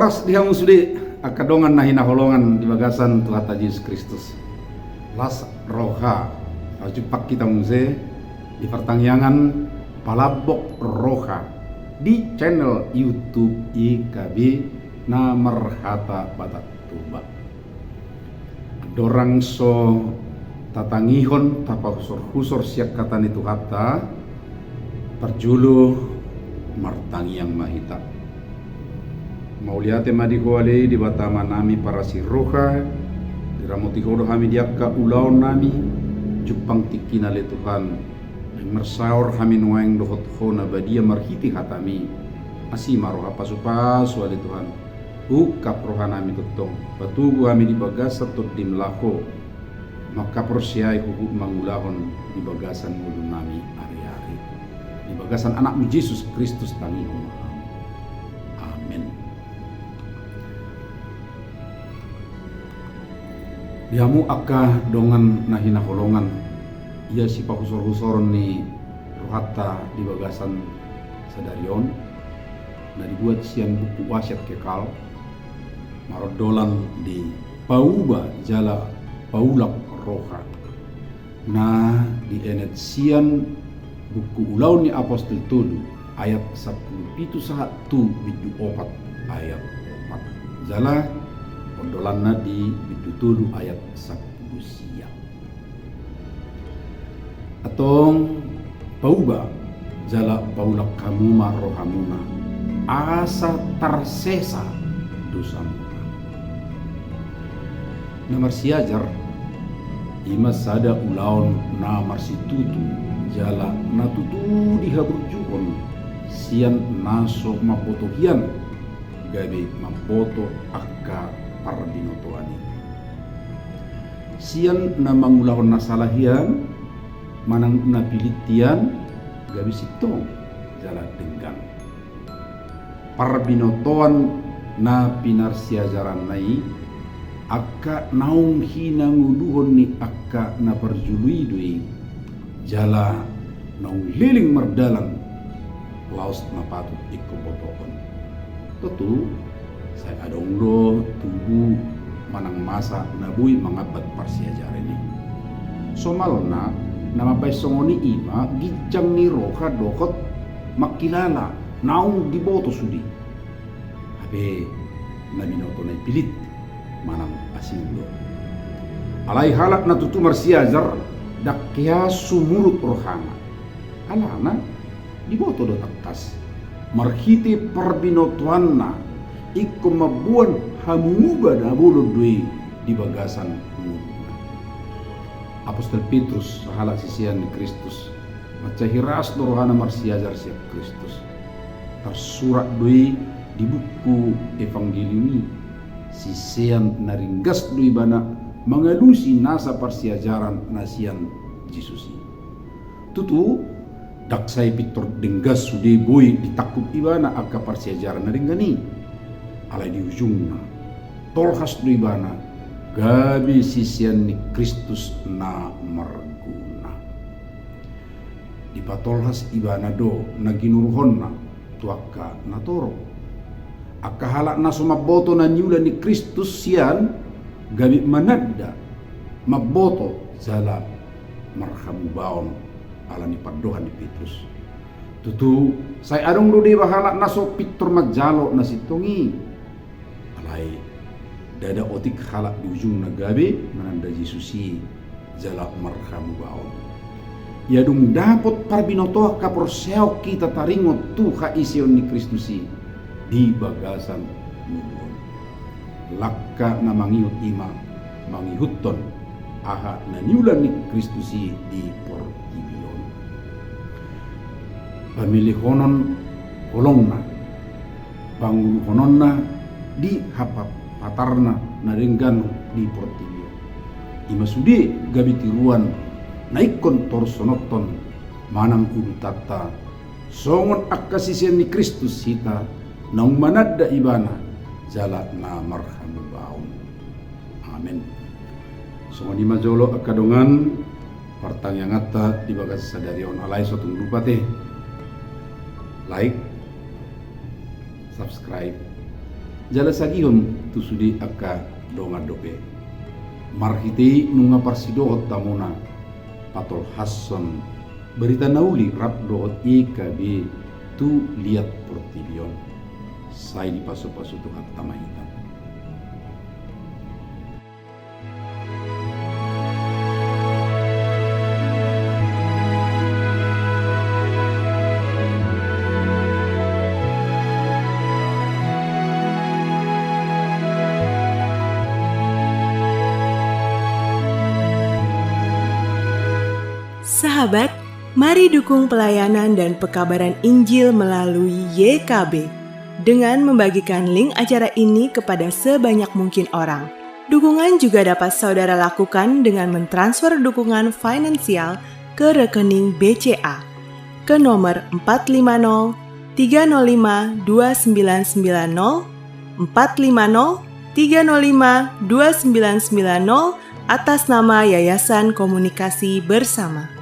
Oras dia musudi akadongan na hinaholongan di bagasan Tuhan Yesus Kristus. Las roha ajupak kita muse di pertangyangan palabok roha di channel YouTube IKB na Merhata Batak Tuba. Dorang so tatangihon tapa husor siak kata itu kata perjulu martangiang mahita. Mauliate madikuale di batama nami para si roha diramuti hodo kami diakka ulaon nami jupang tikinale Tuhan mersaur kami nuaing dohot hona badia marhiti hatami asima roha pasu-pasu ale Tuhan ukap roha nami tutong patugu kami di bagasan tot dimlako maka persiai hubub mangulahon di bagasan mudu nami hari-hari di bagasan anakmu Yesus Kristus tangihon. Amin. Diamu akka dongan nahina holongan ia si pakusor-kusor ni rohata di bagasan sadarion na dibuat sian buku wasiat kekal marodolan di pauba jala paulak roha na di enet sian buku ulaun ni apostol tulu ayat 10 itu sahat tu bidu opat ayat 4 jala pondolanna di bidu tulu ayat 10 siang atong pauba jala paulak kamuma rohamuna asa tarsesa dosamu na marsiajar ima sada ulaon na marsitutu jala natutu dihaburjukon sian naso mapotohian gabe mapoto akka para binotoani sian na mangulahon na salahian manang napilitian gabe sitong jala denggan para binotoan na pinarsiajaran nai akka naung hinanguluhon ni akka na perjului dui jala naung liling merdalan laos na patut ikubotoon tentu saya adong lo tubuh manang masa nabui mangabat parsiajar ini somalna nama paisongoni ima gijang ni roha dokot makilala naung diboto sudi habe nabinoto na pilit manang asindo alai halak na tutu marsiajar dakya sumulut rohana alana diboto do taktas marhiti perbinotuanna ikko mabuan hamuba na bulod dui di bagasan muduna Apostol Petrus sahala sisian ni Kristus macahiras do rohana marsiajar siap Kristus tersurat dui di buku Evangeliumi sisian naringgas dui bana mengalusi nasa parsiajaran nasian Yesusi tutu daksai pitor denggas sude boy ditakub ibana akka parsiajaran naringgani alai di ujungna tolhas dui bana gabi sisian ni Kristus na marguna di patolhas ibana do naginuruhonna tuaka natoro akka halak na sumaboto na nyula ni Kristus sian gabi manadda maboto jala marhamu baon ala ni padohan ni Petrus tutu saya adong ludi bahala naso pitor magjalo na situngi alai dada otik halak di ujung na gabi mananda Yesusi jala marhamu baon ya dung dapot parbinotoa kaporseok kita taringot tu ka ision ni Kristusi di bagasan nubuan lakka na mangiut ima mangihuton aha na niulan ni Kristusi di portibion pamilih honon holongna bangun hononna di hapap patarna na ringgano di portibion ima sudi gabi tiruan naikon torsonoton manang kudu tata songon akkasisian ni Kristus hita naung manadda ibana jala na marhamu baun. Amin. Songon di majolo akadongan partang yang atta di bagas sadarion alai sotung lupa teh like, subscribe, Jala sagihon tu sudi akka donga dope. Marhiti nunga parsidoot tamuna patol Hasson berita nauli rap doot ika bi tu liat portibion. Sai di paso-paso tu hak tamahitan. Sahabat, mari dukung pelayanan dan pekabaran Injil melalui YKB dengan membagikan link acara ini kepada sebanyak mungkin orang. Dukungan juga dapat saudara lakukan dengan mentransfer dukungan finansial ke rekening BCA ke nomor 450 305 2990 450 305 2990 atas nama Yayasan Komunikasi Bersama.